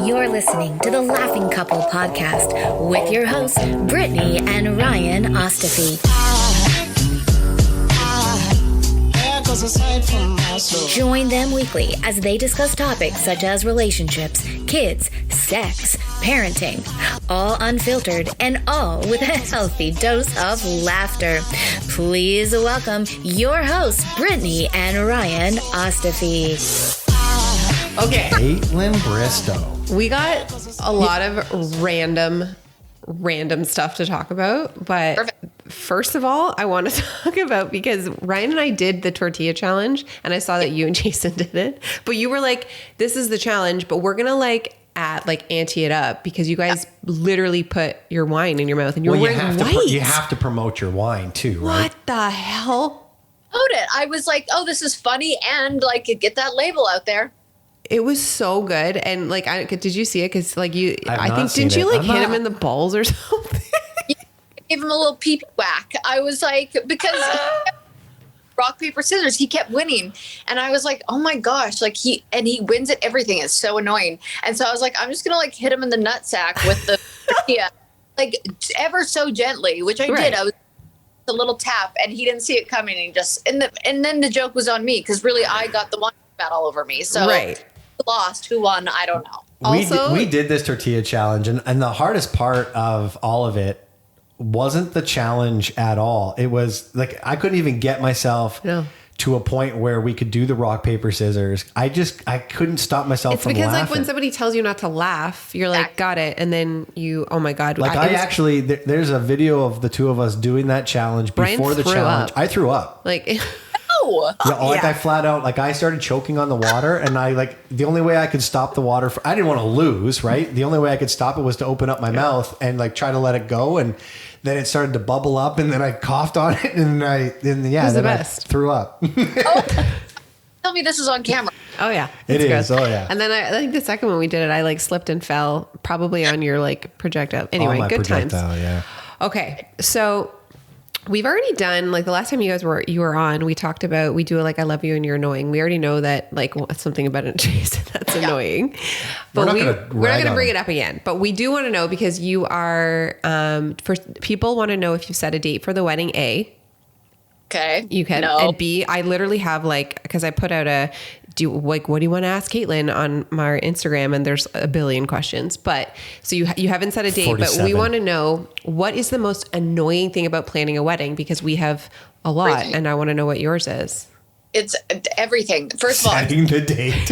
You're listening to the Laughing Couple podcast with your hosts, Britney and Ryan Ostafy. Join them weekly as they discuss topics such as relationships, kids, sex, parenting, all unfiltered and all with a healthy dose of laughter. Please welcome your hosts, Britney and Ryan Ostafy. Okay. Kaitlyn Bristowe. We got a lot of random stuff to talk about, but Perfect. First of all, I want to talk about, because Ryan and I did the tortilla challenge and I saw that you and Jason did it, but you were like, this is the challenge, but we're going to ante it up because you guys literally put your wine in your mouth and you're wearing white. You have to promote your wine too, right? What the hell? It. I was like, oh, this is funny, and like get that label out there. It was so good. And like, did you see it? Because like I think, didn't you like hit him in the balls or something? Give him a little pee whack. I was like, because rock, paper, scissors, he kept winning. And I was like, oh my gosh, like he wins at everything. It's so annoying. And so I was like, I'm just going to like hit him in the nutsack with the, like ever so gently, which I did. I was a little tap and he didn't see it coming. And then the joke was on me because really I got the wine spat all over me. So who lost, who won, I don't know. We did this tortilla challenge, and the hardest part of all of it wasn't the challenge at all. It was like I couldn't even get myself to a point where we could do the rock, paper, scissors. I couldn't stop myself from laughing. It's because like when somebody tells you not to laugh, you're like, got it. And then you, oh my God. Like there's a video of the two of us doing that challenge before the challenge. I threw up. Like... I flat out, like I started choking on the water, and the only way I could stop the water, I didn't want to lose, right? The only way I could stop it was to open up my mouth and like try to let it go, and then it started to bubble up, and then I coughed on it, and I threw up. Tell me this is on camera. Oh yeah, it is. Good. Oh yeah. And then I think the second one we did it, I like slipped and fell, probably on your like projectile. Anyway, good times. Yeah. Okay, so. We've already done, like the last time you were on, we talked about, we do like, I love you and you're annoying. We already know that like something about it, Jason, that's annoying. But we're not going to bring it up again. But we do want to know, because you are, people want to know if you've set a date for the wedding, A. Okay. You can. No. And B, I literally have like, because I put out what do you want to ask Kaitlyn on my Instagram? And there's a billion questions. But so you haven't set a date, 47. But we want to know, what is the most annoying thing about planning a wedding? Because we have a lot, everything. And I want to know what yours is. It's everything. First of all, setting the date.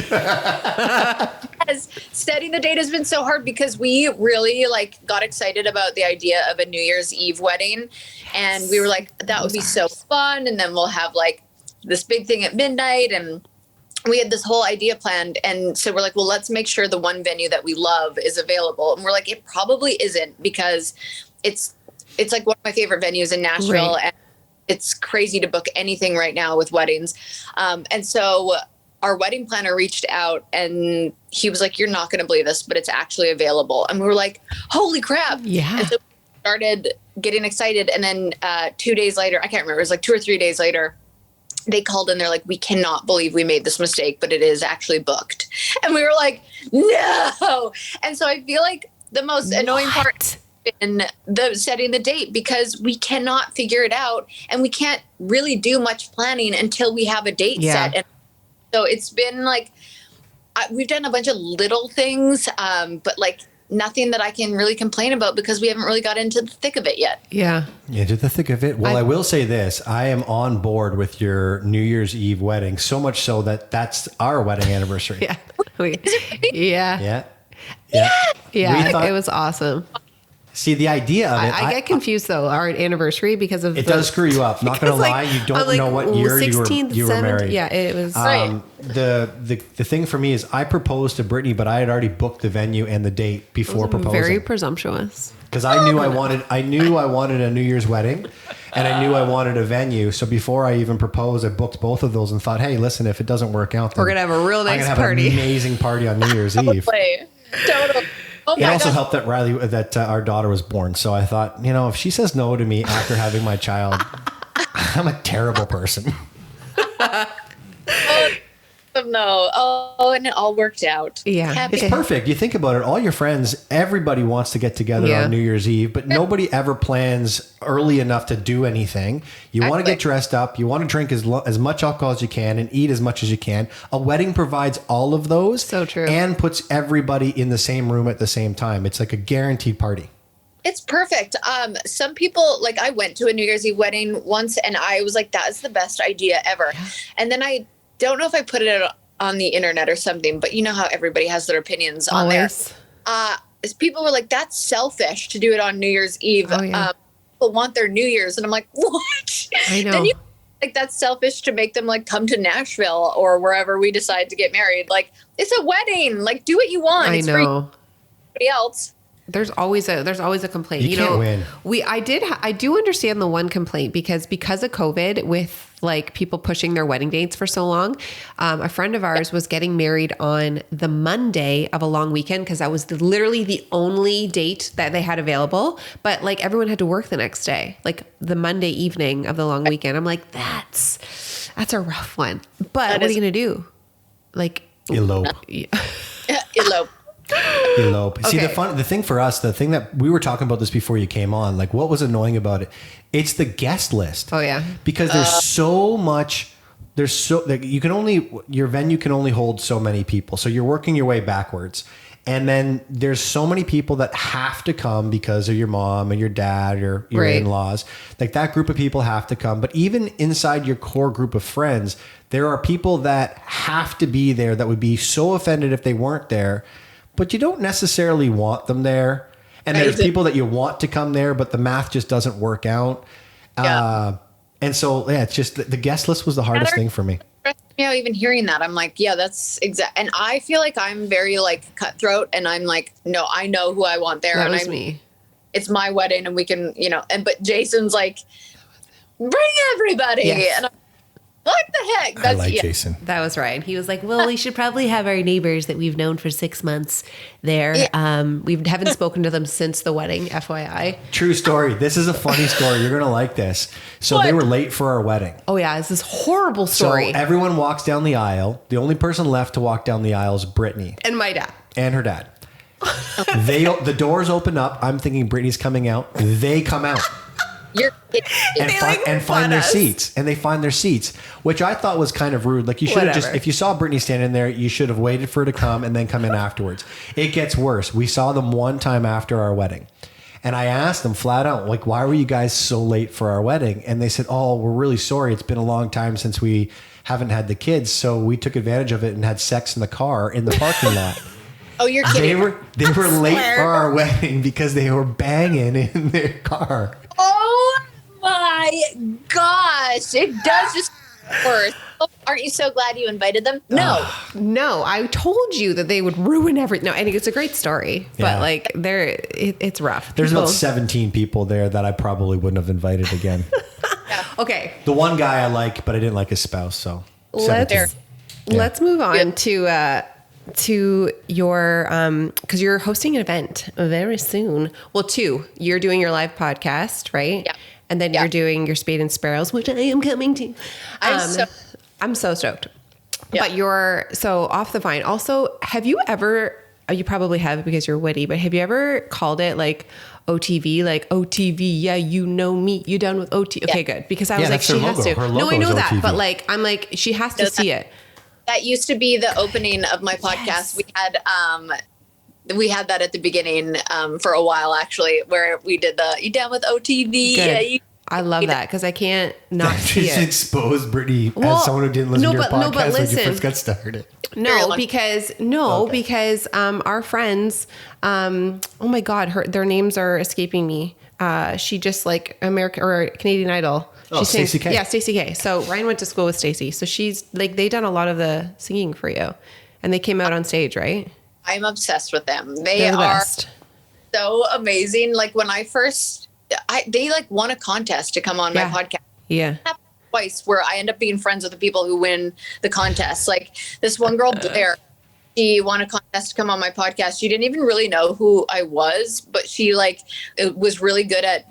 Setting the date has been so hard because we really like got excited about the idea of a New Year's Eve wedding. And we were like, that would be so fun. And then we'll have like this big thing at midnight. And we had this whole idea planned. And so we're like, well, let's make sure the one venue that we love is available. And we're like, it probably isn't, because it's like one of my favorite venues in Nashville. Right. And it's crazy to book anything right now with weddings. And so our wedding planner reached out and he was like, you're not going to believe this, but it's actually available. And we were like, holy crap. Yeah. And so we started getting excited. And then 2 days later, I can't remember, it was like 2 or 3 days later, they called and they're like, we cannot believe we made this mistake, but it is actually booked. And we were like, no. And so I feel like the most annoying part in the setting the date, because we cannot figure it out and we can't really do much planning until we have a date set. And so it's been like, we've done a bunch of little things, but like nothing that I can really complain about because we haven't really got into the thick of it yet. Yeah. Into the thick of it. Well, I will say this. I am on board with your New Year's Eve wedding, so much so that that's our wedding anniversary. Yeah. Yeah. It was awesome. See, the idea of it... I get confused, though, our anniversary, because of... It does screw you up. Not going to lie. You don't know what year you were married. Yeah, it was... The thing for me is I proposed to Britney, but I had already booked the venue and the date before proposing. Very presumptuous. Because I knew I wanted a New Year's wedding, and I knew I wanted a venue. So before I even proposed, I booked both of those and thought, hey, listen, if it doesn't work out... We're going to have a real nice party. I'm going to have an amazing party on New Year's Eve. Totally. Oh, it also helped that our daughter was born. So I thought, if she says no to me after having my child, I'm a terrible person. The them though. Oh, and it all worked out. Yeah. Happy. It's perfect. You think about it, all your friends, everybody wants to get together on New Year's Eve, but nobody ever plans early enough to do anything. You want to get dressed up. You want to drink as much alcohol as you can and eat as much as you can. A wedding provides all of those. So true. And puts everybody in the same room at the same time. It's like a guaranteed party. It's perfect. Some people, like I went to a New Year's Eve wedding once and I was like, that is the best idea ever. Yeah. And then I don't know if I put it on the internet or something, but you know how everybody has their opinions on there. People were like, that's selfish to do it on New Year's Eve. Oh, yeah. People want their New Year's. And I'm like, what? I know. Then like that's selfish to make them like come to Nashville or wherever we decide to get married. Like it's a wedding. Like do what you want. I know. For everybody else. There's always a complaint. You can't win. I do understand the one complaint because of COVID with like people pushing their wedding dates for so long. A friend of ours was getting married on the Monday of a long weekend because that was literally the only date that they had available. But like everyone had to work the next day, like the Monday evening of the long weekend. I'm like, that's a rough one. But what are you going to do? Like elope. Elope. Elope. See, the thing for us, the thing that we were talking about this before you came on, like what was annoying about it? It's the guest list. Oh yeah. Because there's so much, like your venue can only hold so many people. So you're working your way backwards. And then there's so many people that have to come because of your mom and your dad or your in-laws. Like that group of people have to come. But even inside your core group of friends, there are people that have to be there that would be so offended if they weren't there. But you don't necessarily want them there. And there's people that you want to come there, but the math just doesn't work out. Yeah. And so, it's just the guest list was the hardest thing for me. Yeah, even hearing that, I'm like, yeah, that's exact. And I feel like I'm very like cutthroat and I'm like, no, I know who I want there. That was me. It's my wedding and we can, but Jason's like, bring everybody. Yes. And I'm what the heck? I like Jason. That was Ryan. He was like, well, we should probably have our neighbors that we've known for 6 months there. Yeah. We haven't spoken to them since the wedding, FYI. True story. This is a funny story. You're going to like this. So they were late for our wedding. Oh, yeah. It's this horrible story. So everyone walks down the aisle. The only person left to walk down the aisle is Britney. And my dad. And her dad. The doors open up. I'm thinking Britney's coming out. They come out. You're and find their seats. And they find their seats, which I thought was kind of rude. Like you should have just, if you saw Britney standing there, you should have waited for her to come and then come in afterwards. It gets worse. We saw them one time after our wedding. And I asked them flat out, like, why were you guys so late for our wedding? And they said, oh, we're really sorry. It's been a long time since we haven't had the kids. So we took advantage of it and had sex in the car in the parking lot. Oh, you're kidding. They were late for our wedding because they were banging in their car. Oh my gosh. It does just worse. Oh, aren't you so glad you invited them? No. No, I told you that they would ruin everything. No, and it's a great story, but like it's rough. There's about 17 people there that I probably wouldn't have invited again. Okay. The one guy I like, but I didn't like his spouse, so let's move on to your because you're hosting an event very soon. Well, you're doing your live podcast, right? Yeah. And then you're doing your Spade and Sparrows, which I am coming to. I'm so stoked. Yeah. But so off the vine. Also, have you ever? You probably have because you're witty. But have you ever called it like OTV? Like OTV? Yeah, you know me. You done with OT? Okay, good. Because I was like, she has to. No, I know that. OTV. But like, I'm like, she has to see it. That used to be the opening of my podcast. Yes. We had that at the beginning for a while, actually, where we did you down with OTV? Yeah, I love that because I can't not see it. Expose Britney as someone who didn't listen to your podcast when you first got started. Because our friends, oh my God, their names are escaping me. She just like American or Canadian Idol. Stacey K. Yeah, Stacey K. So Ryan went to school with Stacey. So she's like, they done a lot of the singing for you. And they came out on stage, right? I'm obsessed with them. They are so amazing. Like when I first, they like won a contest to come on my podcast. Yeah. Twice where I end up being friends with the people who win the contest. Like this one girl, Blair, she won a contest to come on my podcast. She didn't even really know who I was, but she was really good at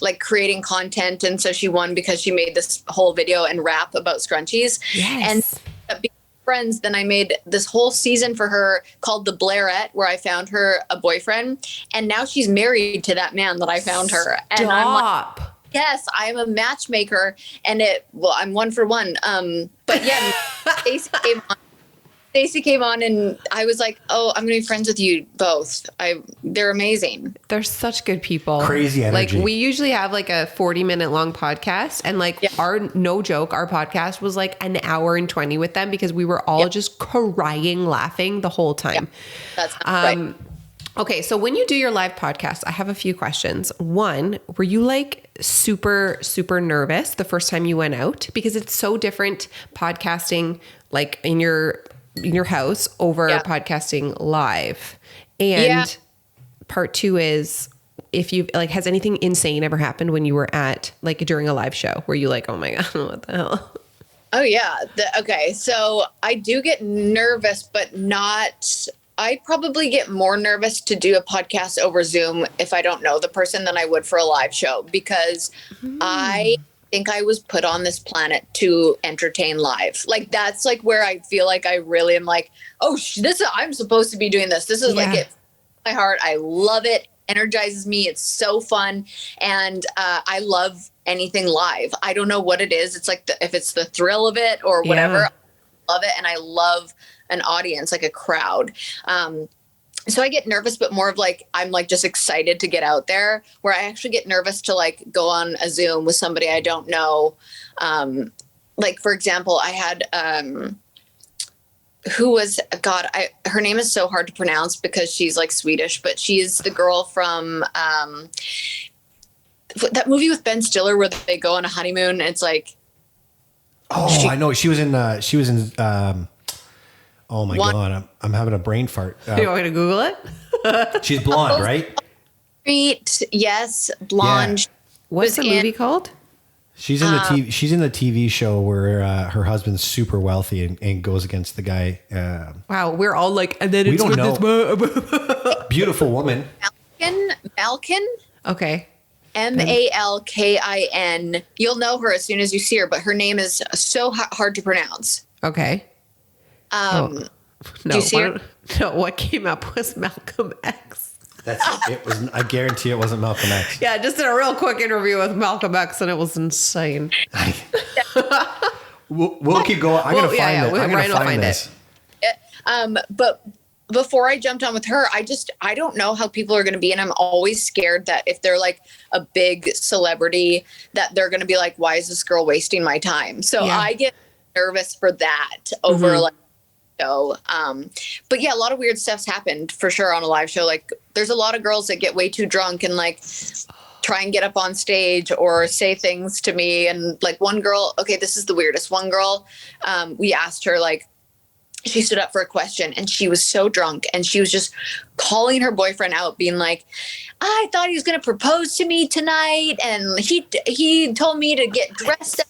like creating content. And so she won because she made this whole video and rap about scrunchies. Yes. And friends, then I made this whole season for her called The Blairette, where I found her a boyfriend, and now she's married to that man that I found her. And I'm like, yes, I am a matchmaker, and I'm one for one. But yeah, Stacey came on and I was like, oh, I'm going to be friends with you both. They're amazing. They're such good people. Crazy energy. Like we usually have like a 40-minute long podcast, and like no joke, our podcast was like an hour and 20 with them because we were all just crying, laughing the whole time. That's right. Okay. So when you do your live podcast, I have a few questions. One, were you like super, super nervous the first time you went out? Because it's so different podcasting like in your house over podcasting live. And part two is if you like, has anything insane ever happened when you were at like during a live show where you like, oh my God, what the hell? Oh yeah. Okay. So I do get nervous, but I probably get more nervous to do a podcast over Zoom if I don't know the person than I would for a live show, because I think I was put on this planet to entertain live. Like that's like where I feel like I really am like, oh, I'm supposed to be doing this. This is like it. My heart. I love it. Energizes me. It's so fun. And I love anything live. I don't know what it is. It's like if it's the thrill of it or whatever, I love it. And I love an audience, like a crowd. So I get nervous, but more of like, I'm like just excited to get out there, where I actually get nervous to like go on a Zoom with somebody I don't know. Like for example, I had, her name is so hard to pronounce because she's like Swedish, but she's the girl from, that movie with Ben Stiller where they go on a honeymoon. It's like, I know she was in, oh my God, I'm having a brain fart. You want me to Google it? She's blonde, right? Yes, blonde. Yeah. What's the movie called? She's in the TV. She's in the TV show where her husband's super wealthy and goes against the guy. Wow, we're all like, and then we don't know. Beautiful woman. Malkin. Okay. Malkin. You'll know her as soon as you see her, but her name is so hard to pronounce. Okay. Do you see her? No, what came up was Malcom X. I guarantee it wasn't Malcom X. Yeah, just did a real quick interview with Malcom X, and it was insane. We'll keep going. I'm going to find it. I'm going to find this. But before I jumped on with her, I don't know how people are going to be. And I'm always scared that if they're like a big celebrity, that they're going to be like, why is this girl wasting my time? So I get nervous for that over like, show. But yeah, a lot of weird stuff's happened for sure on a live show. Like there's a lot of girls that get way too drunk and like try and get up on stage or say things to me. And like one girl, okay, this is the weirdest. One girl, we asked her, like, she stood up for a question and she was so drunk and she was just calling her boyfriend out, being like, I thought he was going to propose to me tonight. And he told me to get dressed up.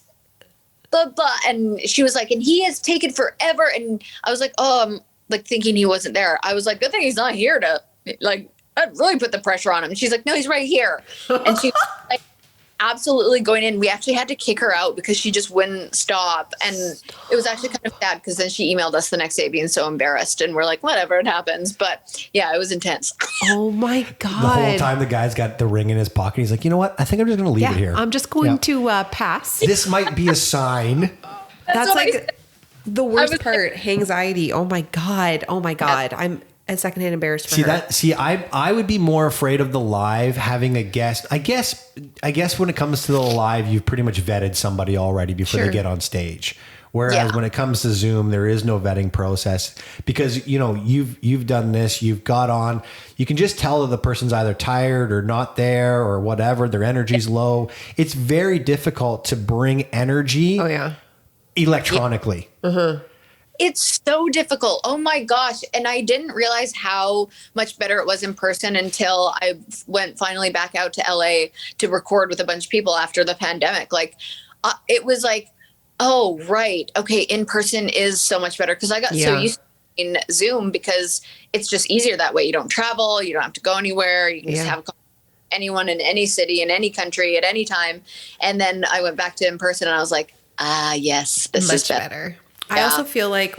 Blah, blah. And she was like, and he has taken forever. And I was like, oh, I'm like thinking he wasn't there. I was like, good thing he's not here to like, I'd really put the pressure on him. And she's like, no, he's right here. And she was like absolutely going in. We actually had to kick her out because she just wouldn't stop. And it was actually kind of sad because then she emailed us the next day being so embarrassed. And we're like, whatever, it happens. But yeah, it was intense. Oh my God. The whole time the guy's got the ring in his pocket. He's like, you know what? I think I'm just going to leave it here. I'm just going to pass. This might be a sign. That's like the worst part. Anxiety. Oh my God. Oh my God. I'm a secondhand embarrassed for her. I would be more afraid of the live having a guest. I guess when it comes to the live, you've pretty much vetted somebody already before they get on stage. Whereas when it comes to Zoom, there is no vetting process because, you know, you've done this, you've got on, you can just tell that the person's either tired or not there or whatever, their energy's low. It's very difficult to bring energy electronically. It's so difficult. Oh my gosh. And I didn't realize how much better it was in person until I went finally back out to LA to record with a bunch of people after the pandemic. Like it was like, oh, right. Okay. In person is so much better. Cause I got so used to in Zoom because it's just easier that way. You don't travel. You don't have to go anywhere. You can just have a call with anyone in any city, in any country at any time. And then I went back to in person and I was like, yes, this is better. I also feel like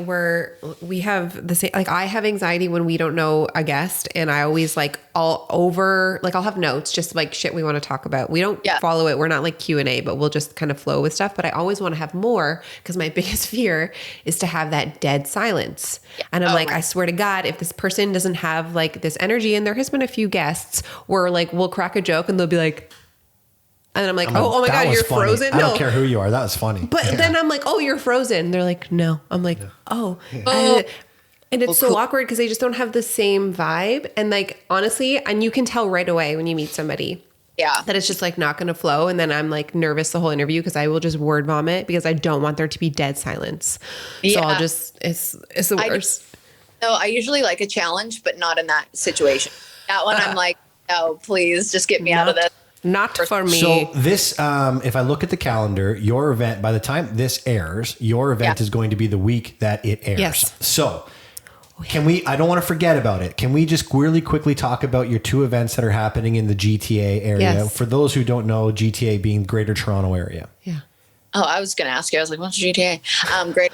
we have the same, like I have anxiety when we don't know a guest, and I always like I'll have notes, just like shit we want to talk about. We don't follow it. We're not like Q&A, but we'll just kind of flow with stuff. But I always want to have more, because my biggest fear is to have that dead silence. Yeah. And I'm I swear to God, if this person doesn't have like this energy, and there has been a few guests where like we'll crack a joke and they'll be like, and I'm like, oh my God, you're funny. frozen. I don't care who you are. That was funny. But then I'm like, oh, you're frozen. They're like, no. I'm like, and it's so awkward because they just don't have the same vibe. And like, honestly, and you can tell right away when you meet somebody that it's just like not going to flow. And then I'm like nervous the whole interview because I will just word vomit because I don't want there to be dead silence. So I'll just, it's the worst. I usually like a challenge, but not in that situation. That one I'm like, oh, please just get me out of this. Not for me. So this, if I look at the calendar, your event, by the time this airs, your event is going to be the week that it airs. Yes. So can we, I don't want to forget about it. Can we just really quickly talk about your two events that are happening in the GTA area? Yes. For those who don't know, GTA being Greater Toronto area. Yeah. Oh, I was going to ask you. I was like, what's GTA? Great.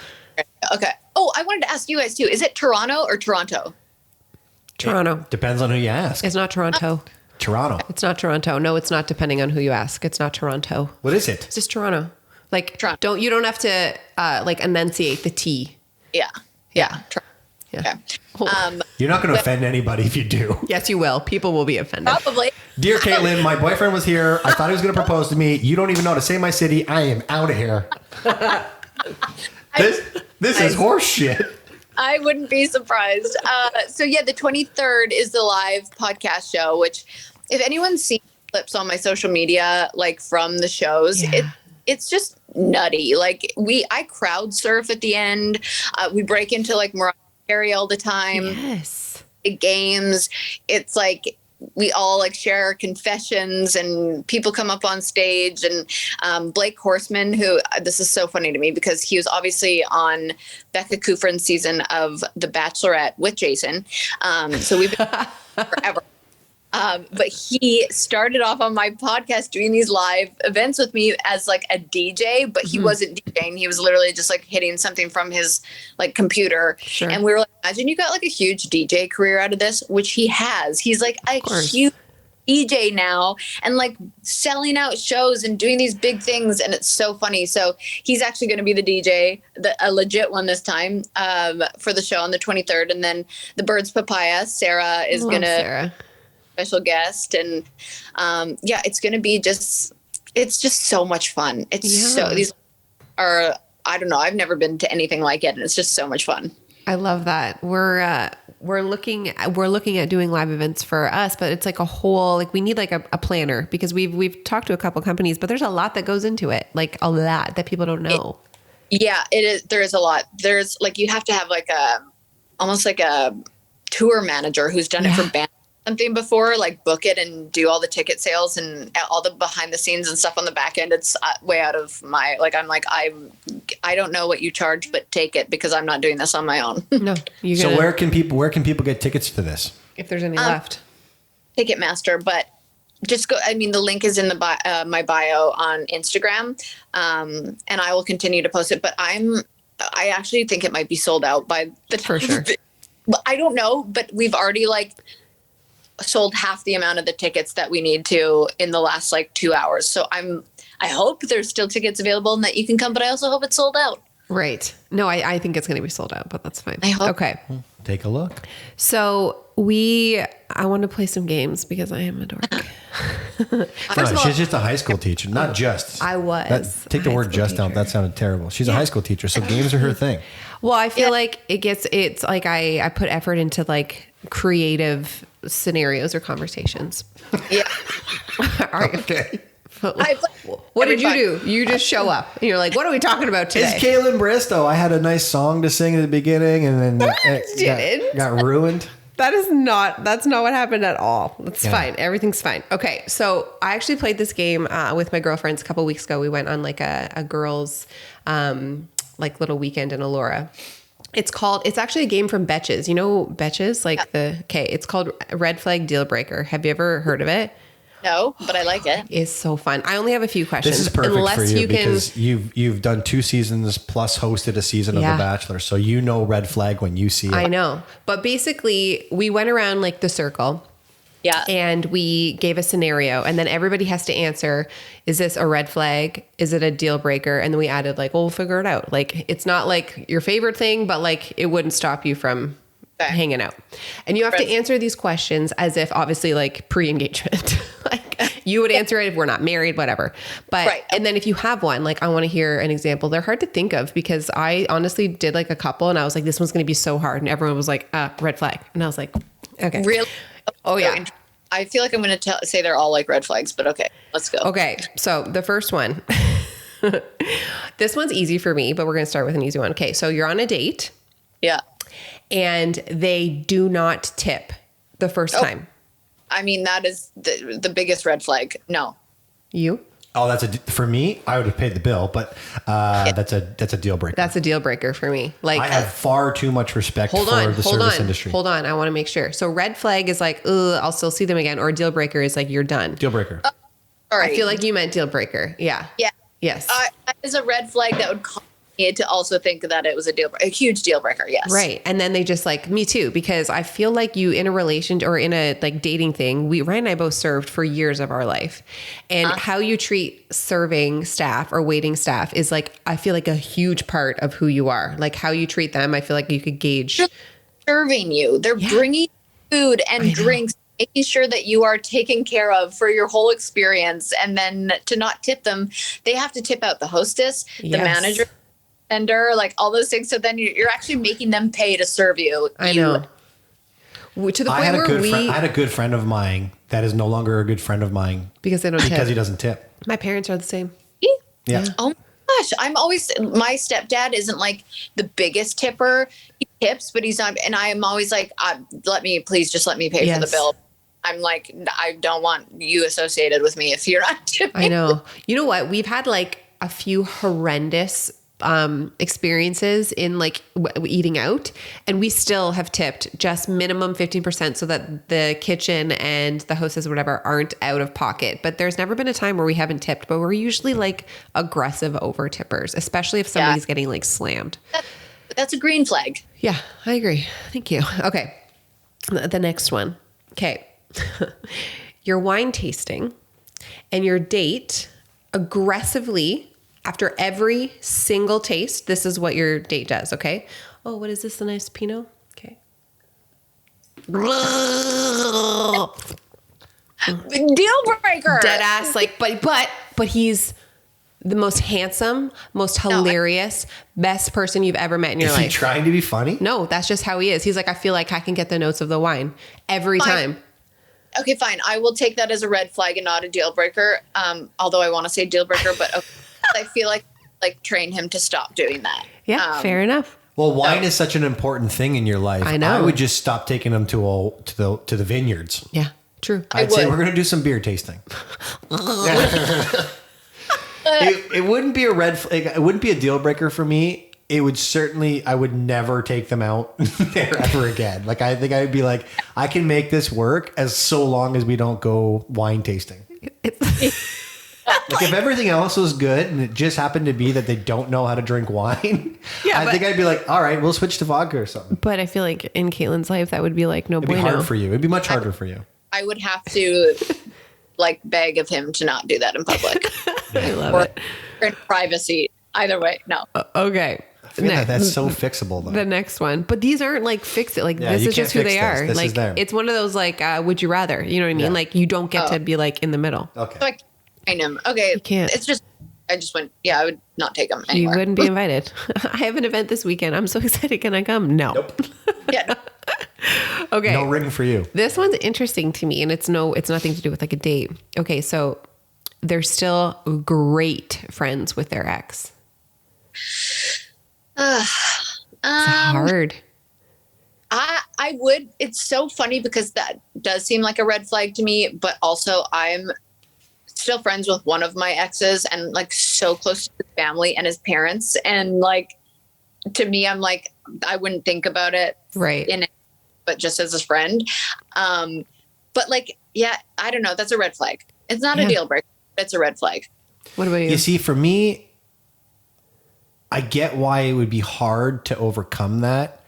Okay. Oh, I wanted to ask you guys too. Is it Toronto or Toronto? Toronto. It depends on who you ask. It's not Toronto. Toronto. It's not Toronto. No, it's not, depending on who you ask. It's not Toronto. What is it? It's just Toronto. Like, Toronto. you don't have to like enunciate the T. Yeah. Yeah. Okay. You're not going to offend anybody if you do. Yes, you will. People will be offended. Probably. Dear Kaitlyn, my boyfriend was here. I thought he was going to propose to me. You don't even know how to say my city. I am out of here. This is horse shit. I wouldn't be surprised. So yeah, the 23rd is the live podcast show, which if anyone's seen clips on my social media, like from the shows, it's just nutty. Like I crowd surf at the end. We break into like Mariah Carey all the time. Yes. Games. It's like we all like share confessions, and people come up on stage, and Blake Horseman, who this is so funny to me because he was obviously on Becca Kufrin's season of The Bachelorette with Jason. So we've been forever. But he started off on my podcast doing these live events with me as like a DJ, but he wasn't DJing. He was literally just like hitting something from his like computer. Sure. And we were like, imagine you got like a huge DJ career out of this, which he has. He's like a huge DJ now and like selling out shows and doing these big things. And it's so funny. So he's actually going to be the DJ, a legit one this time, for the show on the 23rd. And then the Birds Papaya, Sarah is going to special guest, and it's going to be it's just so much fun. These are, I don't know, I've never been to anything like it, and it's just so much fun. I love that. We're looking at doing live events for us, but it's like a whole, like we need like a planner, because we've talked to a couple companies, but there's a lot that goes into it, like a lot that people don't know. It is. There is a lot. There's like, you have to have like almost like a tour manager who's done it for bands something before, like book it and do all the ticket sales and all the behind the scenes and stuff on the back end. It's way out of my, like, I'm like, I don't know what you charge, but take it, because I'm not doing this on my own. No. So where can people get tickets for this? If there's any left. Ticketmaster, but just go, I mean, the link is in the my bio on Instagram. And I will continue to post it, but I actually think it might be sold out by the time. For sure. I don't know, but we've already like sold half the amount of the tickets that we need to in the last like 2 hours. So I hope there's still tickets available and that you can come, but I also hope it's sold out. Right. No, I think it's going to be sold out, but that's fine. I hope. Okay. Take a look. So I want to play some games because I am a dork. First of all, she's just a high school teacher, not just. I was. Take the word just out. That sounded terrible. She's a high school teacher, so games are her thing. Well, I feel like it's like I put effort into like creative scenarios or conversations. Yeah. Okay. What did you do? You just show up and you're like, what are we talking about today? It's Kaitlyn Bristowe. I had a nice song to sing at the beginning, and then it got ruined. That's not what happened at all. That's fine. Everything's fine. Okay. So I actually played this game with my girlfriends a couple weeks ago. We went on like a girls like little weekend in Elora. It's actually a game from Betches. You know Betches? It's called Red Flag Deal Breaker. Have you ever heard of it? No, but I like it. It's so fun. I only have a few questions. This is perfect for you because you've done 2 seasons plus hosted a season of The Bachelor. So you know red flag when you see it. I know. But basically, we went around like the circle. Yeah. And we gave a scenario, and then everybody has to answer, is this a red flag? Is it a deal breaker? And then we added like, well, we'll figure it out. Like, it's not like your favorite thing, but like it wouldn't stop you from hanging out. And you have to answer these questions as if obviously like pre-engagement. Like you would answer it if we're not married, whatever. But, and then if you have one, like I want to hear an example. They're hard to think of because I honestly did like a couple and I was like, this one's going to be so hard. And everyone was like, red flag. And I was like, okay. Really? Oh yeah. I feel like I'm going to say they're all like red flags, but okay, let's go. Okay. So the first one, this one's easy for me, but we're going to start with an easy one. Okay. So you're on a date. Yeah. And they do not tip the first time. I mean, that is the biggest red flag. No. You? Oh, for me, I would have paid the bill, but that's a deal breaker. That's a deal breaker for me. Like I have far too much respect for the service industry. Hold on. I want to make sure. So red flag is like, I'll still see them again. Or deal breaker is like, you're done. Deal breaker. All right. I feel like you meant deal breaker. Yeah. Yeah. Yes. That is a red flag that would cause me to also think that it was a huge deal breaker. Yes. Right. And then they just like, me too, because I feel like you in a relation or in a like dating thing, Ryan and I both served for years of our life. And how you treat serving staff or waiting staff is like, I feel like a huge part of who you are. Like how you treat them. I feel like you could gauge. They're serving you. They're bringing food and drinks, making sure that you are taken care of for your whole experience. And then to not tip them, they have to tip out the hostess, the manager, like all those things. So then you're actually making them pay to serve you. I know. To the point I had a good friend of mine that is no longer a good friend of mine because they don't tip. Because he doesn't tip. My parents are the same. Yeah. Oh my gosh. My stepdad isn't like the biggest tipper. He tips, but he's not. And I am always like, please just let me pay for the bill. I'm like, I don't want you associated with me if you're not tipping. I know. You know what? We've had like a few horrendous experiences in like eating out, and we still have tipped just minimum 15% so that the kitchen and the hostess or whatever aren't out of pocket. But there's never been a time where we haven't tipped, but we're usually like aggressive over tippers, especially if somebody's getting like slammed. That's a green flag. Yeah, I agree. Thank you. Okay. The next one. Okay. You're wine tasting and your date aggressively after every single taste, this is what your date does, okay? Oh, what is this? A nice Pinot? Okay. Deal breaker. Dead ass, like, but he's the most handsome, most hilarious, best person you've ever met in your life. Is he trying to be funny? No, that's just how he is. He's like, I feel like I can get the notes of the wine every time. Okay, fine. I will take that as a red flag and not a deal breaker. Although I want to say deal breaker, but okay. I feel like train him to stop doing that. Yeah, fair enough. Well, wine is such an important thing in your life. I know. I would just stop taking them to the vineyards. Yeah, true. I'd say we're going to do some beer tasting. It wouldn't be a red flag. It wouldn't be a deal breaker for me. It would certainly. I would never take them out there ever again. Like I think I'd be like, I can make this work as so long as we don't go wine tasting. Like if everything else was good and it just happened to be that they don't know how to drink wine, I think I'd be like, all right, we'll switch to vodka or something. But I feel like in Kaitlyn's life, that would be like, no It'd bueno. be hard for you. It'd be much harder for you. I would have to like beg of him to not do that in public. I love it. Or in privacy. Either way, no. Okay. That's so fixable though. The next one. But these aren't like fix it. Like this is just who they are. This like it's one of those like, would you rather? You know what I mean? Yeah. Like you don't get to be like in the middle. Okay. So I know. Okay. You can't. It's just, I just went, I would not take them anywhere. You wouldn't be invited. I have an event this weekend. I'm so excited. Can I come? No. Nope. Yeah. Okay. No ring for you. This one's interesting to me and it's nothing to do with like a date. Okay. So they're still great friends with their ex. It's hard. I would. It's so funny because that does seem like a red flag to me, but also I'm still friends with one of my exes and like so close to his family and his parents. And like, to me, I'm like, I wouldn't think about it. Right. But just as a friend. But like, yeah, I don't know. That's a red flag. It's not a deal breaker. It's a red flag. What about you? You see, for me, I get why it would be hard to overcome that.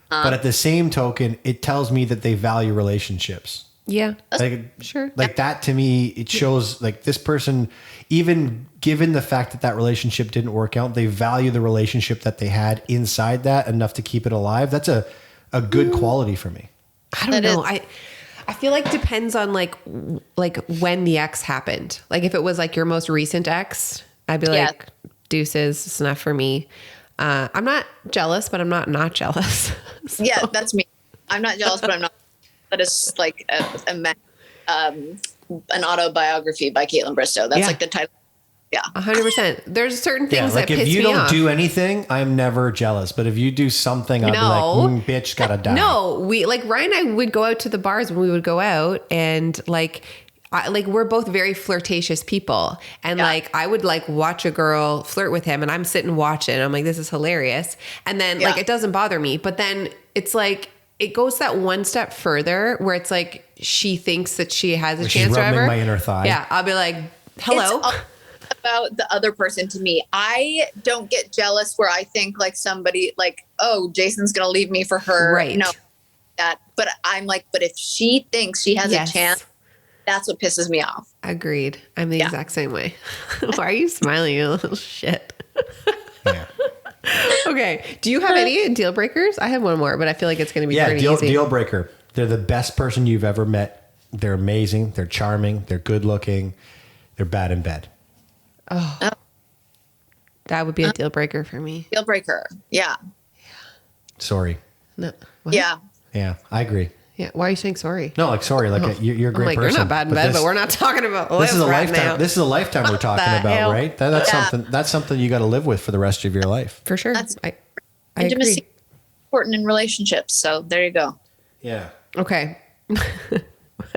But at the same token, it tells me that they value relationships. Yeah. Like, sure. Like that to me, it shows like this person, even given the fact that that relationship didn't work out, they value the relationship that they had inside that enough to keep it alive. That's a good quality for me. I don't know. I feel like depends on like when the ex happened. Like if it was like your most recent ex, I'd be like, deuces, it's enough for me. I'm not jealous, but I'm not jealous. So. Yeah, that's me. I'm not jealous, but I'm not. That is like an autobiography by Kaitlyn Bristowe. That's like the title. Yeah, 100%. There's certain things that piss me off. If you don't do anything, I'm never jealous. But if you do something, I'll be like, bitch, gotta die. No, we like Ryan and I would go out to the bars when we would go out, and like we're both very flirtatious people, and like I would like watch a girl flirt with him, and I'm sitting watching. I'm like, this is hilarious, and then like it doesn't bother me, but then it's like it goes that one step further where it's like she thinks that she has a chance. She's rubbing my inner thigh. Yeah, I'll be like, hello. It's about the other person to me. I don't get jealous where I think like somebody like, oh, Jason's gonna leave me for her. Right. No, that. But I'm like, but if she thinks she has a chance. That's what pisses me off. Agreed. I'm the exact same way. Why are you smiling, you little shit? Yeah. Okay. Do you have any deal breakers? I have one more, but I feel like it's going to be pretty easy. Deal breaker. They're the best person you've ever met. They're amazing. They're charming. They're good looking. They're bad in bed. Oh. That would be a deal breaker for me. Deal breaker. Yeah. Sorry. No. What? Yeah. Yeah, I agree. Yeah. Why are you saying sorry? No, like sorry. Like you're a great person. You're not bad in bed, but we're not talking about this is a lifetime. now. This is a lifetime we're talking about, hell? right? That's something. That's something you got to live with for the rest of your life. For sure. I Intimacy agree. is important in relationships. So there you go. Yeah. Okay. I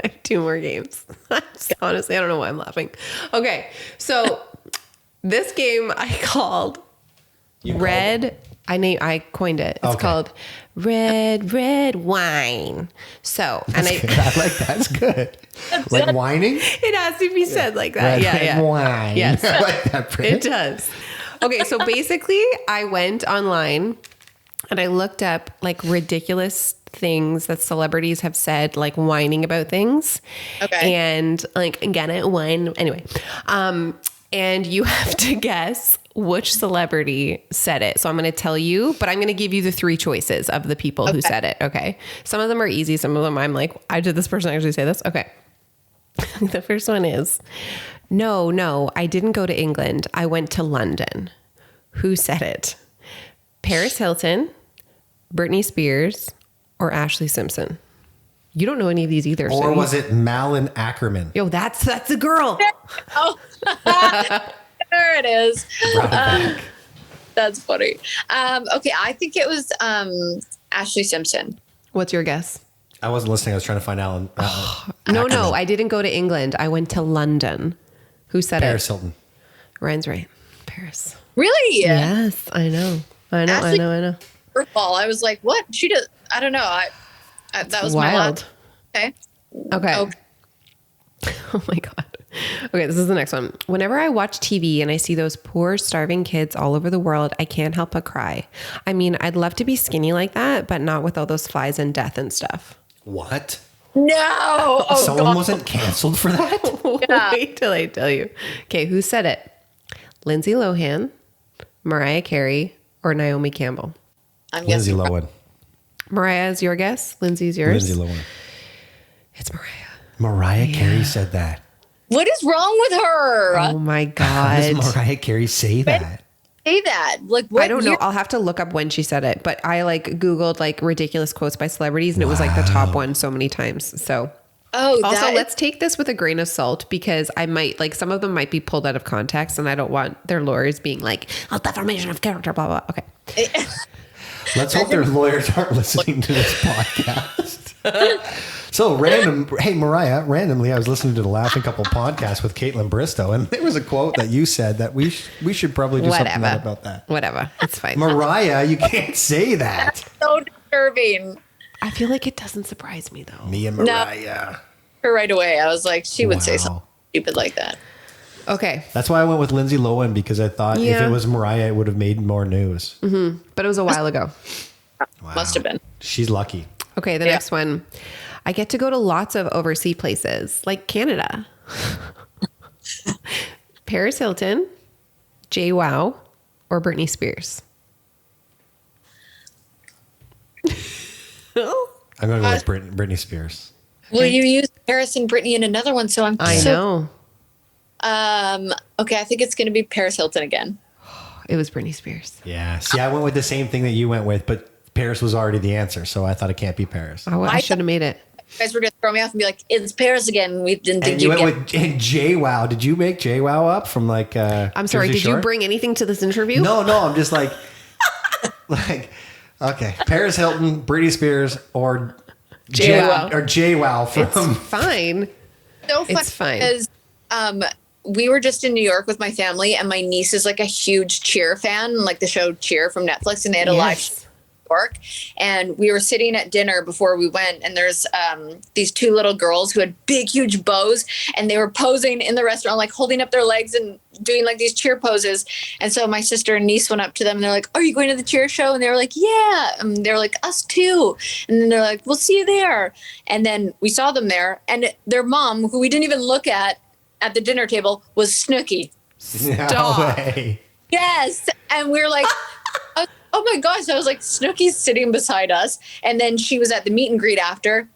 have 2 more games. Honestly, I don't know why I'm laughing. Okay. So this game I called Red. I coined it. It's called Red Wine. So, and I like that's good. Like whining? It has to be said like that. Red wine. Yes. I like that, Britt. It does. Okay, so basically I went online and I looked up like ridiculous things that celebrities have said, like whining about things. Okay. And like, get it, wine. Anyway. And you have to guess which celebrity said it. So I'm going to tell you, but I'm going to give you the 3 choices of the people who said it. Okay. Some of them are easy. Some of them I'm like, did this person actually say this? Okay. The first one is, no, I didn't go to England. I went to London. Who said it? Paris Hilton, Britney Spears, or Ashley Simpson? You don't know any of these either. Or was it Malin Ackerman? Yo, that's a girl. Oh, there it is. That's funny. Okay, I think it was Ashley Simpson. What's your guess? I wasn't listening. I was trying to find Alan. No, I didn't go to England. I went to London. Who said Paris it? Hilton. Ryan's right. Paris. Really? Yes, I know. Ashley, first of all, I was like, what? She did. I don't know. That was wild. Okay. Oh my God. Okay, this is the next one. Whenever I watch TV and I see those poor starving kids all over the world, I can't help but cry. I mean, I'd love to be skinny like that, but not with all those flies and death and stuff. What? No. Oh, Someone wasn't canceled for that? Yeah. Wait till I tell you. Okay, who said it? Lindsay Lohan, Mariah Carey, or Naomi Campbell? I'm Lindsay guessing. Lohan. Mariah's your guess? Lindsay's yours? Lindsay Lohan. It's Mariah. Mariah Carey said that. What is wrong with her? Oh my How God. does Mariah Carey say that? Say that. Like, what I don't know. year- I'll have to look up when she said it, but I like Googled like ridiculous quotes by celebrities and it was like the top one so many times. So also let's take this with a grain of salt because I might like some of them might be pulled out of context and I don't want their lawyers being like, oh, defamation of character, blah, blah. Okay. Let's hope their lawyers aren't listening to this podcast. So hey Mariah, randomly I was listening to the Laughing Couple podcast with Kaitlyn Bristowe, and there was a quote that you said that we should probably do something about that. Whatever. It's fine. Mariah, you can't say that. so disturbing. I feel like it doesn't surprise me though. Me and Mariah. her right away. I was like, she would say something stupid like that. Okay. That's why I went with Lindsay Lohan, because I thought if it was Mariah, it would have made more news. Mm-hmm. But it was a while ago. Wow. Must have been. She's lucky. Okay, the next one. I get to go to lots of overseas places, like Canada. Paris Hilton, JWoww, or Britney Spears? I'm going to go with Britney Spears. Well, you used Paris and Britney in another one, so I know. Okay, I think it's going to be Paris Hilton again. It was Britney Spears. Yeah. See, I went with the same thing that you went with, but Paris was already the answer, so I thought it can't be Paris. Oh, I should have made it. You guys were going to throw me off and be like, it's Paris again. We didn't think And you went with JWoww. Did you make JWoww up from like I'm sorry, Jersey did Shore? you bring anything to this interview? No, I'm just like, okay, Paris Hilton, Britney Spears, or JWoww from. It's fine. So funny It's fine. because we were just in New York with my family, and my niece is like a huge Cheer fan, like the show Cheer from Netflix, and they had a live show in New York. And we were sitting at dinner before we went, and there's these two little girls who had big, huge bows, and they were posing in the restaurant, like holding up their legs and doing like these cheer poses. And so my sister and niece went up to them, and they're like, "Are you going to the Cheer show?" And they were like, "Yeah." And they're like, "Us too." And then they're like, "We'll see you there." And then we saw them there, and their mom, who we didn't even look at the dinner table, was Snooki. No way. Yes. And we were like, oh my gosh. I was like, Snooki's sitting beside us. And then she was at the meet and greet after.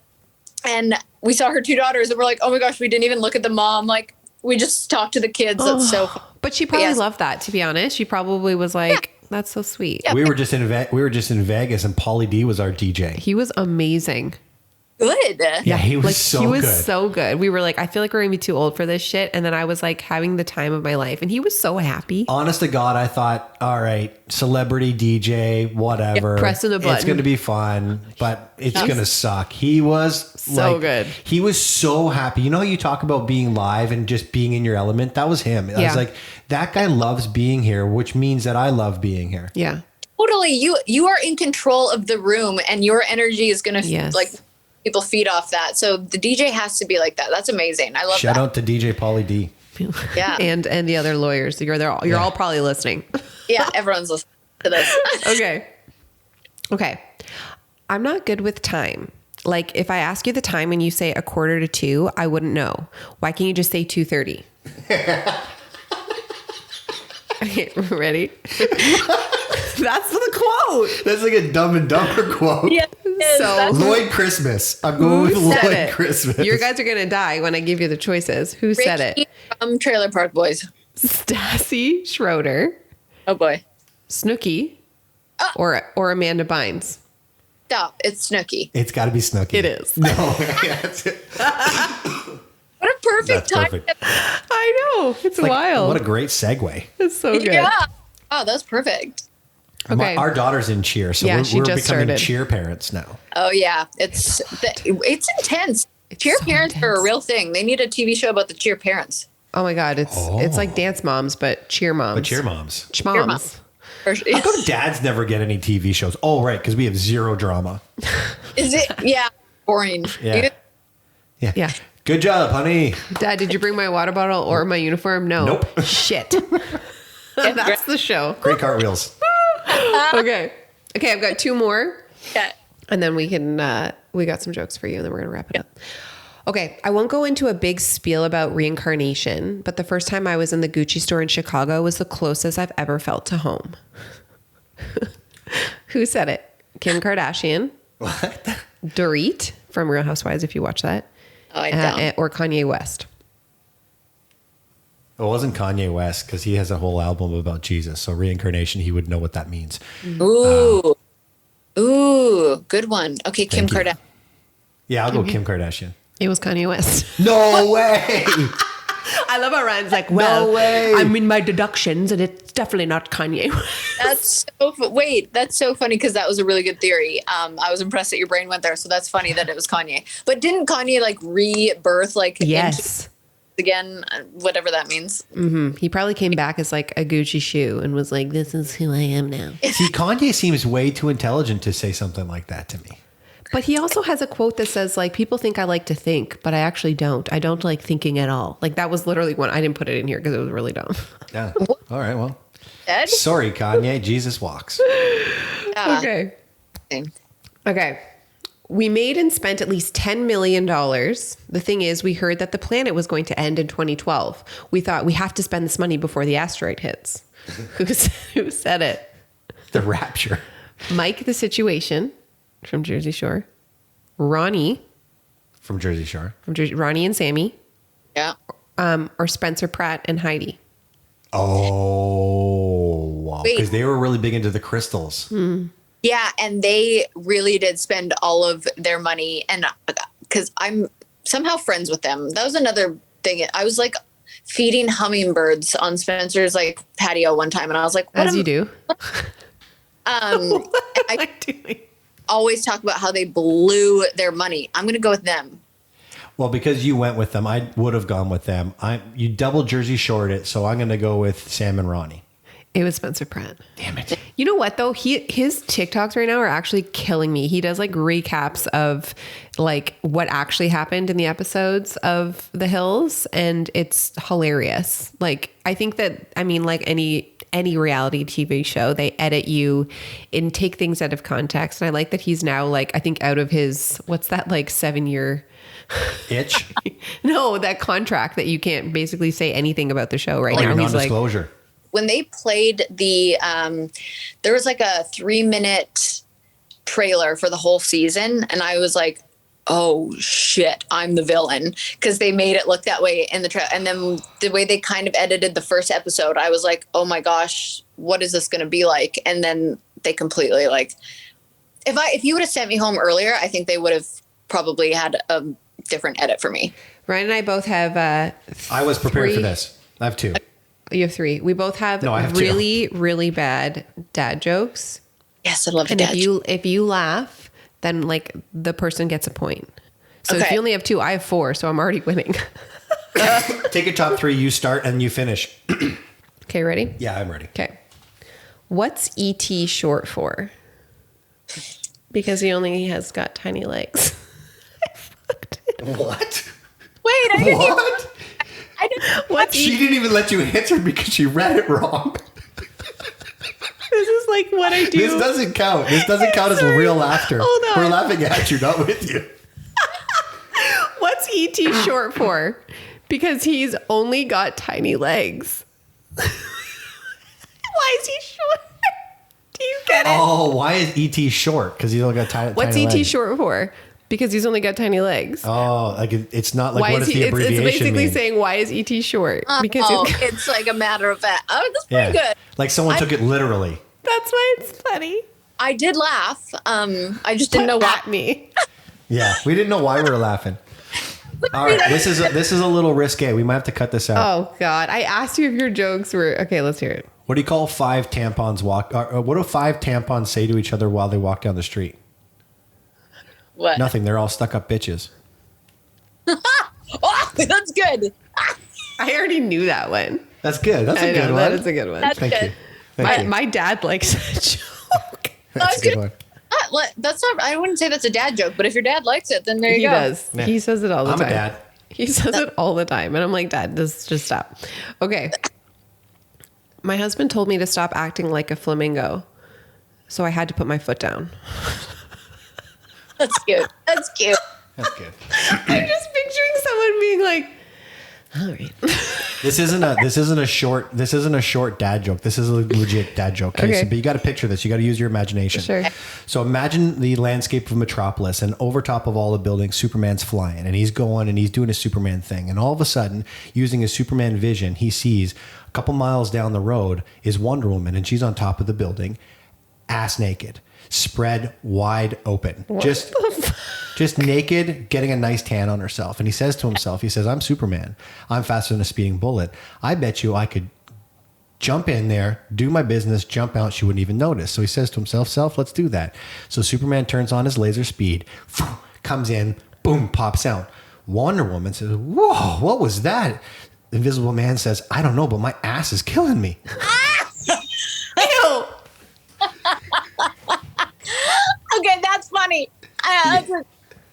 And we saw her two daughters, and we're like, oh my gosh, we didn't even look at the mom. Like, we just talked to the kids. That's so fun. But she probably loved that, to be honest. She probably was like, that's so sweet. We were just in Vegas, and Pauly D was our DJ. He was amazing. Good. Yeah, he was He was so good. We were like, I feel like we're gonna be too old for this shit. And then I was like having the time of my life, and he was so happy. Honest to God, I thought, all right, celebrity DJ, whatever. Pressing a button. It's going to be fun, but it's going to suck. He was so good. He was so happy. You know how you talk about being live and just being in your element? That was him. I was like, that guy loves being here, which means that I love being here. Yeah. Totally. You are in control of the room, and your energy is going to like people feed off that. So the DJ has to be like that. That's amazing. I love that. Shout out to DJ Pauly D. Yeah. and the other lawyers. You're all probably listening. Yeah, everyone's listening to this. Okay. I'm not good with time. Like if I ask you the time and you say 1:45, I wouldn't know. Why can't you just say 2:30? Okay, ready? That's the quote. That's like a Dumb and Dumber quote. Yeah. So Lloyd Christmas. I'm going with Lloyd Christmas. You guys are gonna die when I give you the choices. Who said it? From Trailer Park Boys. Stassi Schroeder, Oh boy. Snooki, or Amanda Bynes. Stop. It's Snooki. It's got to be Snooki. It is. No, that's it. What a perfect time. Perfect. I know. It's wild. What a great segue. It's so good. Yeah. Oh, that's perfect. Okay. Our daughter's in cheer, so Yeah, we're she just becoming started. cheer parents now. Oh yeah. It's intense. Cheer so parents are intense. a real thing. They need a TV show about the cheer parents. Oh my God. It's like Dance Moms, but cheer moms. But cheer moms. Chmoms. moms. How come dads never get any TV shows? Oh, right, because we have zero drama. Is it? Yeah. Boring. Yeah. Yeah. Good job, honey. Dad, did you bring my water bottle or my uniform? No. Nope. Shit. That's the show. Great cartwheels. Okay, I've got two more. Yeah. And then we can, we got some jokes for you and then we're going to wrap it up. Okay. I won't go into a big spiel about reincarnation, but the first time I was in the Gucci store in Chicago was the closest I've ever felt to home. Who said it? Kim Kardashian. What? Dorit from Real Housewives, if you watch that. Oh, I don't. Or Kanye West. It wasn't Kanye West because he has a whole album about Jesus. So reincarnation, he would know what that means. Ooh. Ooh. Good one. Okay. Kim Thank you. Kardashian. Yeah, I'll go Kim Kardashian. It was Kanye West. No way. I love how Ryan's like, well, No way. I'm in my deductions and it's definitely not Kanye. That's that's so funny because that was a really good theory. I was impressed that your brain went there. So that's funny that it was Kanye. But didn't Kanye like rebirth Yes. again, whatever that means? He probably came back as like a Gucci shoe and was like, this is who I am now. See, Kanye seems way too intelligent to say something like that to me. But he also has a quote that says, like, people think I like to think, but I actually don't. I don't like thinking at all. Like, that was literally one. I didn't put it in here because it was really dumb. Yeah. All right. Well, Ed? sorry, Kanye. Jesus walks. Okay. Okay. We made and spent at least $10 million. The thing is, we heard that the planet was going to end in 2012. We thought we have to spend this money before the asteroid hits. Who said it? The rapture. Mike, the Situation from Jersey Shore. Ronnie. From Jersey Shore. Ronnie and Sammy. Yeah. Or Spencer Pratt and Heidi. Oh, wow. Wait. Because they were really big into the crystals. Yeah, and they really did spend all of their money, and because I'm somehow friends with them. That was another thing. I was like feeding hummingbirds on Spencer's like patio one time, and I was like, "What As you do." I always talk about how they blew their money. I'm going to go with them. Well, because you went with them, I would have gone with them. You double Jersey Shored it, so I'm going to go with Sam and Ronnie. It was Spencer Pratt. Damn it. You know what though? His TikToks right now are actually killing me. He does like recaps of like what actually happened in the episodes of The Hills, and it's hilarious. Like I think that, I mean, like any reality TV show, they edit you and take things out of context. And I like that he's now like, I think out of his, what's that, like 7-year itch? No, that contract that you can't basically say anything about the show right now. He's like, non-disclosure. When they played the, there was like a 3-minute trailer for the whole season. And I was like, oh shit, I'm the villain. Cause they made it look that way in the trailer. And then the way they kind of edited the first episode, I was like, oh my gosh, what is this going to be like? And then they completely like, if you would have sent me home earlier, I think they would have probably had a different edit for me. Ryan and I both have, I was prepared for this. I have 2. You have 3. We both have, I have really, really bad dad jokes. Yes, I love And dad if you laugh, then like the person gets a point. So if Okay. you only have 2, I have 4, so I'm already winning. Take your top 3, you start, and you finish. Okay, ready? Yeah, I'm ready. Okay. What's ET short for? Because he only has got tiny legs. What? Wait, I didn't even, What? I didn't. What's She didn't even let you answer because she read it wrong. This is like what I do. This doesn't count. This doesn't count as real laughter. Hold on. We're laughing at you, not with you. What's ET short for? Because he's only got tiny legs. Why is he short? Do you get it? Oh, why is ET short? Because he's only got tiny What's tiny ET legs. short for? Because he's only got tiny legs. Oh, like it's not like Why what is does he? the abbreviation It's basically mean? saying why is ET short? Because It's like a matter of fact. Oh, that's pretty good. Like someone took it literally. that's why it's funny. I did laugh. I just didn't know At why. me. Yeah, we didn't know why we were laughing. All right, this is a little risque. We might have to cut this out. Oh God! I asked you if your jokes were okay. Let's hear it. What do you call 5 tampons walk? What do 5 tampons say to each other while they walk down the street? What? Nothing. They're all stuck up bitches. Oh, that's good. I already knew that one. That's good. That's a I good know, one. that is a good one. That's Thank good. you. Thank you. My dad likes that joke. That's a good one. That's not. I wouldn't say that's a dad joke, but if your dad likes it, then there you He go. does. Yeah. He says it all the I'm time. a dad. He says it all the time. And I'm like, Dad, just stop. Okay. My husband told me to stop acting like a flamingo. So I had to put my foot down. That's cute. That's cute. That's good. I'm just picturing someone being like, all right. This isn't a short dad joke. This is a legit dad joke. Okay. But you got to picture this. You got to use your imagination. Sure. So imagine the landscape of Metropolis, and over top of all the buildings, Superman's flying, and he's going and he's doing a Superman thing. And all of a sudden, using his Superman vision, he sees a couple miles down the road is Wonder Woman, and she's on top of the building, ass naked, spread wide open, just naked, getting a nice tan on herself. And he says to himself, he says, I'm Superman. I'm faster than a speeding bullet. I bet you I could jump in there, do my business, jump out. She wouldn't even notice. So he says to himself, let's do that. So Superman turns on his laser speed, comes in, boom, pops out. Wonder Woman says, whoa, what was that? Invisible Man says, I don't know, but my ass is killing me. Ew. Okay, that's funny.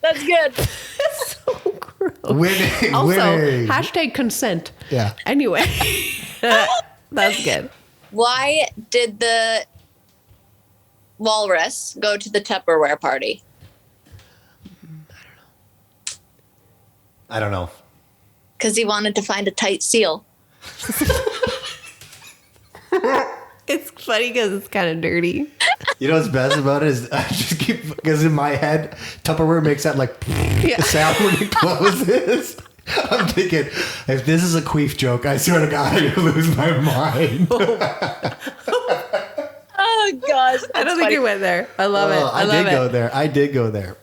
That's good. So gross. Winning. Also, winning. hashtag consent. Yeah. Anyway, that's good. Why did the walrus go to the Tupperware party? I don't know. Because he wanted to find a tight seal. It's funny because it's kind of dirty. You know what's best about it is I just keep, because in my head, Tupperware makes that like sound when it closes. I'm thinking, if this is a queef joke, I swear to God, I'm going to lose my mind. Oh, gosh. I don't think you went there. I love it. I love did go there. I did go there.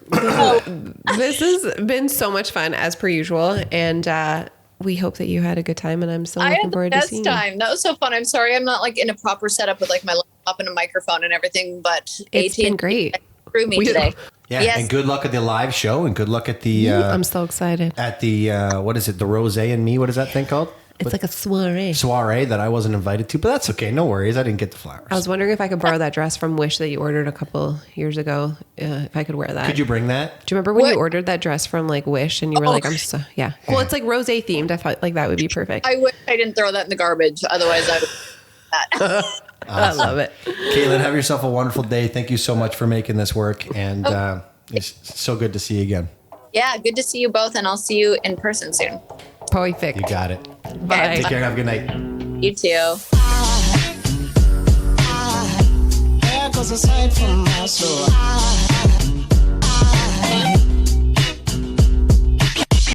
This has been so much fun as per usual. And we hope that you had a good time. And I'm so looking forward to seeing you. I had the best time. That was so fun. I'm sorry I'm not like in a proper setup with like my laptop and a microphone and everything, but it's been great. Threw me today. Yeah, yes. And good luck at the live show, and good luck at the. I'm so excited. At the what is it? The Rose and Me. What is that thing called? It's like a soiree. Soiree that I wasn't invited to, but that's okay. No worries. I didn't get the flowers. I was wondering if I could borrow that dress from Wish that you ordered a couple years ago. If I could wear that. Could you bring that? Do you remember when you ordered that dress from like Wish and you were like, I'm so, yeah. Well, it's like rose themed. I thought like that would be perfect. I wish I didn't throw that in the garbage. Otherwise I would. Awesome. I love it. Kaitlyn, have yourself a wonderful day. Thank you so much for making this work. And it's so good to see you again. Yeah, good to see you both. And I'll see you in person soon. Perfect. You got it. Bye. Take care. Have a good night. You too. There goes a sight from my soul.